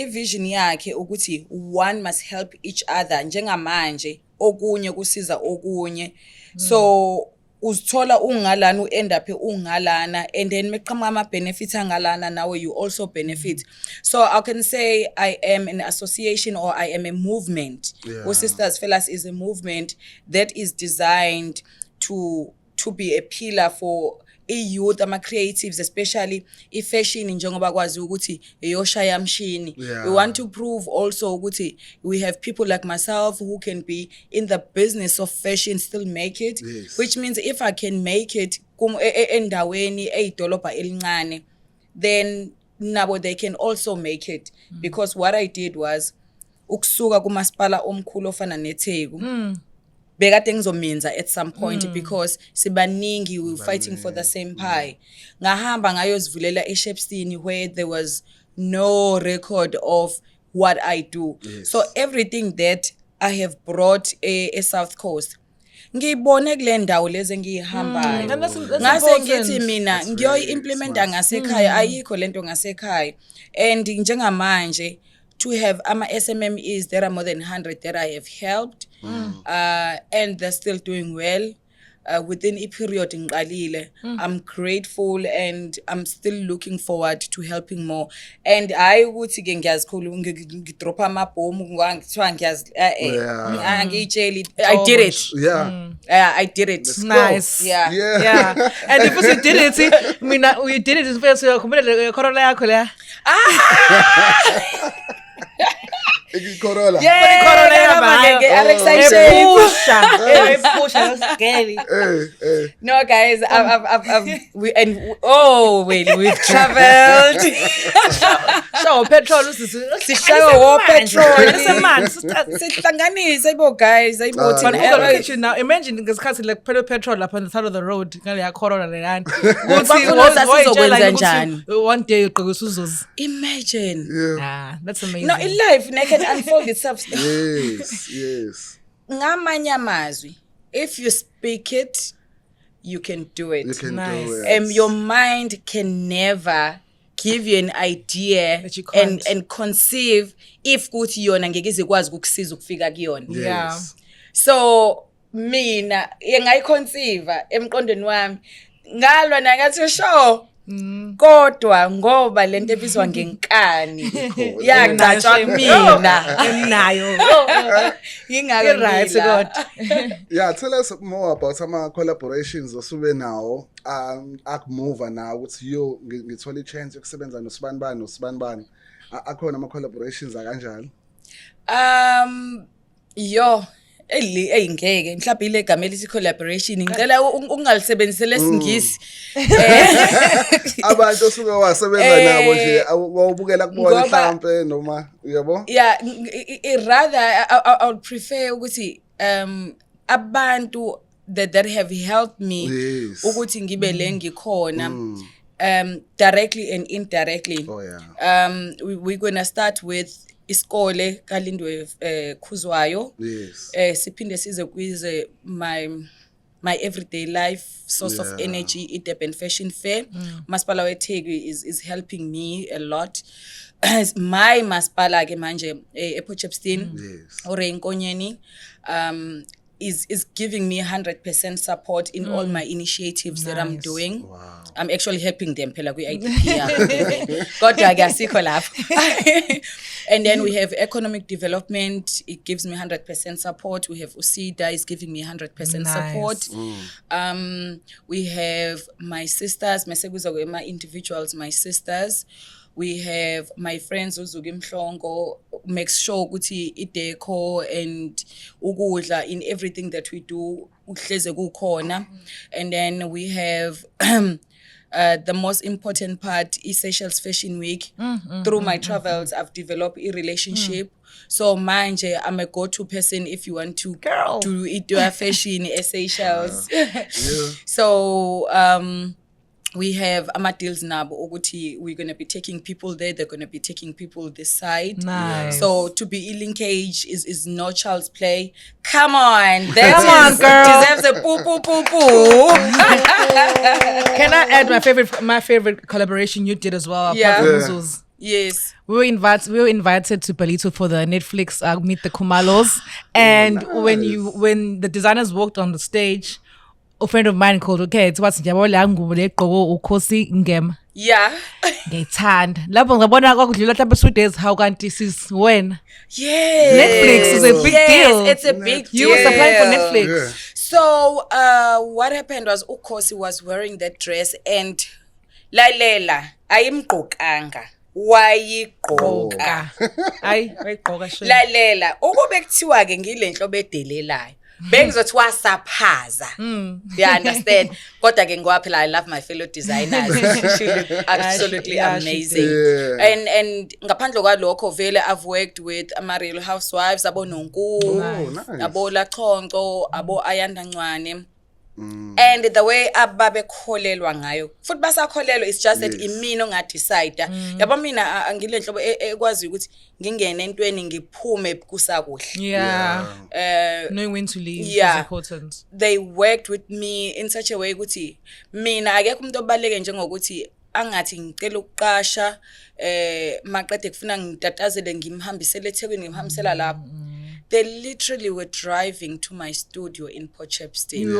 Speaker 4: vision yakhe ukuthi one must help each other njengamanje okunye kusiza okunye so uzithola ungalana uend up ungalana, and then meqhamuka ama benefits angalana nawe you also benefit. So I can say I am an association or I am a movement. Sisters Fellas is a movement that is designed to be a pillar for youth ama creatives, especially fashion njengoba kwazi ukuthi eyoshaya mshini. We want to prove also ukuthi we have people like myself who can be in the business of fashion, still make it, which means if I can make it endaweni eyidolobha elincane, then nabo they can also make it. Because what I did was ukusuka kumasipala omkhulu ofana neTheku bekade ngizomenza at some point because sibaningi we were fighting for the same pie. Ngahamba ngayozivulela eShepstone where there was no record of what I do. So everything that I have brought a South Coast ngiyibone kule ndawo lezi ngiyihambayo ngase ngithi mina ngiyoyimplementa ngasekhaya, ayikho lento ngasekhaya. And njengamanje to have ama SMMEs, there are more than 100 that I have helped, and they're still doing well. Within a period ngiqalile, I'm grateful and I'm still looking forward to helping more. And I ukuthi ke ngiyazikhuluma ngidrop amabhomu ngithiwa ngiyazi angitsheli I did it. I did it.
Speaker 3: Nice. Yeah. And if you did it, mina you did it first uyakhumbula Corolla yakho la.
Speaker 2: Corolla.
Speaker 4: No, guys, we've traveled.
Speaker 3: So petrol
Speaker 4: sishawa petrol. Sihlanganise ibo guys,
Speaker 3: ayibo now imagine ngesikhathi like petrol lapha on the side of the road ngale ya Corolla lelani.
Speaker 4: Sizokwenza njani?
Speaker 3: One day uqhubeka uzozi.
Speaker 4: Imagine.
Speaker 3: That's amazing.
Speaker 4: No, in life naked unfold itself.
Speaker 2: Yes.
Speaker 4: Ngamanye amazwi, if you speak it, you can do it.
Speaker 2: You can do it.
Speaker 4: Your mind can never give you an idea
Speaker 3: that you can't.
Speaker 4: and conceive if kuthi yona ngeke izikwazi ukukusiza ukufika kuyona.
Speaker 3: Yeah.
Speaker 4: So mina ngayiconceive emqondweni wami ngalwa nangathi sure kodwa ngoba lento ebizwa ngenkani yaqatshwa mina
Speaker 3: enayo
Speaker 4: ingake
Speaker 3: right god.
Speaker 2: Yeah, tell us more about some collaborations osube nawo akumove now ukuthi yo ngithola ichance yokusebenza noSibanibani akhona ama collaborations akanjani?
Speaker 4: Ngeke mhlawumbe ile gama elithi collaboration ngicela ungalisebenzisele lesingisi
Speaker 2: abantu osuke wasebenza nabo nje awubukela kubona mhlawumbe noma uyabo.
Speaker 4: Yeah, rather I would prefer ukuthi abantu that have helped me ukuthi ngibe le ngikhona directly and indirectly. We're going to start with isikole kaLindwe Khuzwayo. Siphinde size kwize my everyday life source of energy, iDurban Fashion Fair. Masipala weTheku is helping me a lot. My masipala ke manje ePortchepston or eNkonyeni is giving me 100% support in all my initiatives that I'm doing.
Speaker 2: Wow.
Speaker 4: I'm actually helping them phela kwi-IDP. Kodwa ke asikho lapho. And then we have economic development. It gives me 100% support. We have USIDA is giving me 100% support. We have my sisters, my individuals, my sisters. We have my friends uZuki Mhlongo, makes sure ukuthi ideco and ukudla in everything that we do uhleze kukhona. And then we have the most important part is Seychelles Fashion Week. Through my travels, I've developed a relationship. So manje, I'm a go-to person if you want to do a fashion at Seychelles. So we have deals now, we're going to be taking people there, they're going to be taking people this side.
Speaker 3: Nice.
Speaker 4: So to be in linkage is no child's play. Come on, girl. Deserves a poo poo poo poo.
Speaker 3: Can I add my favorite collaboration you did as well?
Speaker 4: Yeah.
Speaker 3: Apart from Mzuzu?
Speaker 4: Yes.
Speaker 3: We were invited to Palito for the Netflix Meet the Kumalos, and
Speaker 2: nice.
Speaker 3: when the designers walked on the stage, a friend of mine called, okay, it's what's Njabola ngubule qogo ukhosi ngem.
Speaker 4: Yeah.
Speaker 3: Ngithanda. Lapho ngabona kwakudlula mhlawumbe 2 days how kanti sis when.
Speaker 4: Yes.
Speaker 3: Netflix is a big deal.
Speaker 4: It's a big deal.
Speaker 3: You were supplying for Netflix.
Speaker 2: Yeah.
Speaker 4: So what happened was Ukhosi was wearing that dress and lalela ayimgqokanga. Wayigqoka.
Speaker 3: Ayigqoka sure.
Speaker 4: Lalela ukube kuthiwa ke ngile nhlobo edelelayo. Bengizothi wasaphaza. You understand? Kodwa ke ngowaphela I love my fellow designers. She look absolutely amazing. And ngaphandle kwalokho vele I've worked with Real Housewives, abo Nonku, abo Lachonco, abo Ayanda Ncwane. And the way ababe kholelwa ngayo futhi basakholelwa is just that imino ngadecide yabo mina angile nhlobo ekwazi ukuthi ngingene entweni ngiphume kusakuhle
Speaker 3: knowing when to leave is important.
Speaker 4: They worked with me in such a way ukuthi mina akekho umuntu obaleke njengokuthi angathi ngicela ukuqasha maqede kufuna ngitatazele ngimhambisele eThekwini ngimhambisela lapho. They literally were driving to my studio in Port Shepstone.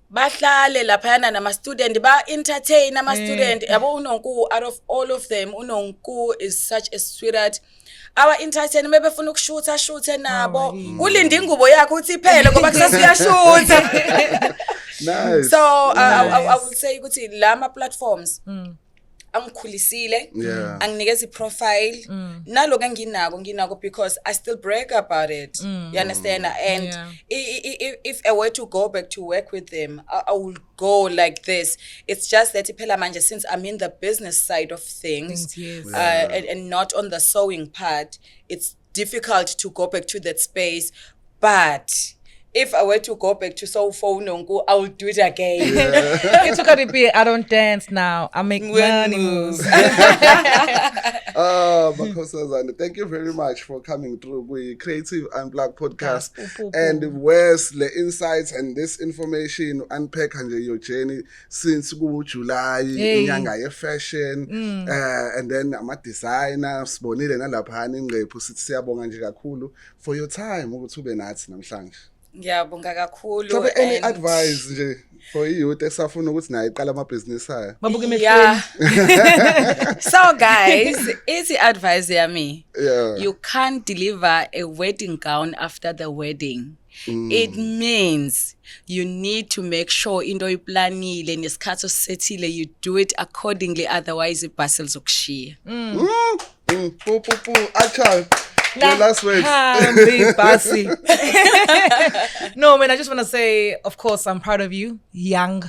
Speaker 4: Bahlale laphayana nama-student, ba-entertain ama-student. Yabo uNonku, out of all of them, uNonku is such a sweetheart. Our entertain mebefuna ukushootha nabo. Ulinde ingubo yakhe uthi iphele ngoba kusasiyashootha.
Speaker 2: Nice.
Speaker 4: So I would say ukuthi lama platforms angikhulisile anginikeza profile naloku nginako because I still brag about it. You understand? And if I were to go back to work with them, I will go like this. It's just that phela manje since I'm in the business side of things and not on the sewing part, it's difficult to go back to that space. But if I were to go back to sew for Nonku, I will do it again.
Speaker 3: It's okay to be, I don't dance now. I make money moves.
Speaker 2: Makhosazana, thank you very much for coming through with Creative and Black podcast. And where's the insights and this information unpack and your journey since July, inyanga ye fashion, and then I'm a designer, sibonile nalaphana ingqephu sithi siyabonga nje kakhulu for your time ukuthi ube nathi namhlanje.
Speaker 4: Ngiyabonga kakhulu.
Speaker 2: So any advice nje for you esafuna ukuthi naye iqala amabhizinisi haya?
Speaker 4: So guys, easy advice yami. You can't deliver a wedding gown after the wedding. It means you need to make sure into oyiplanile nesikhathi osethile you do it accordingly, otherwise ibhasel zokushiya.
Speaker 2: Acha. Your last words.
Speaker 3: No, man, I just want to say, of course, I'm proud of you, young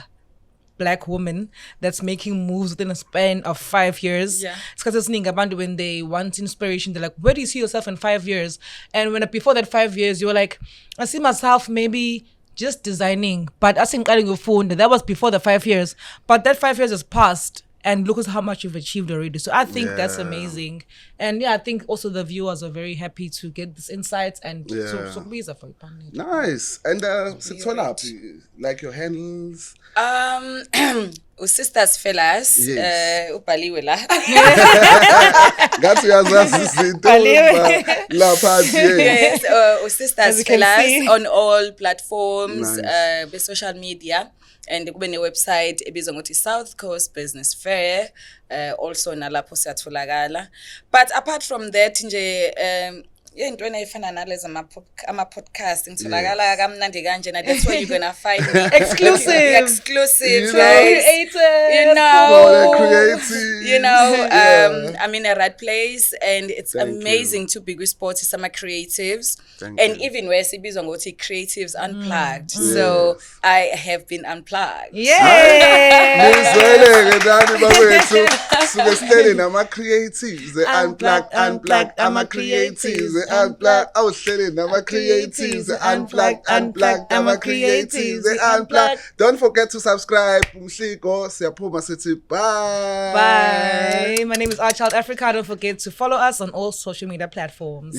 Speaker 3: Black woman that's making moves within a span of 5 years. It's because it's when they want inspiration, they're like, where do you see yourself in 5 years? And when before that 5 years, you were like, I see myself maybe just designing, but I think your phone, that was before the 5 years. But that 5 years has passed. and look at how much you've achieved already. So I think that's amazing. And I think also the viewers are very happy to get this insight and so please for you.
Speaker 2: Nice. And up like your handles.
Speaker 4: Sisters fellas, ubhaliwe la.
Speaker 2: Ngathi uyazazi izinto lapha nje.
Speaker 4: Yes, Sisters fellas on all platforms, social media, and kube ne website ebizwa ngokuthi South Coast Business Fair, also nalapho siyatholakala. But apart from that nje into enayifana nalezi ama podcast ngitholakala kamnandi kanje na that's where you're going to find me exclusive guys, you know I'm in a right place and it's amazing to be with sports summer creatives. And even where sibizwa ngokuthi creatives unplugged, so I have been unplugged.
Speaker 2: Nizwele ngani bafethu suke stele nama creatives unplugged ama creatives unplugged awuhlele nama creatives unplugged ama creatives unplugged. Don't forget to subscribe. Mhliko siyaphuma sithi bye.
Speaker 3: My name is Archild Africa. Don't forget to follow us on all social media platforms.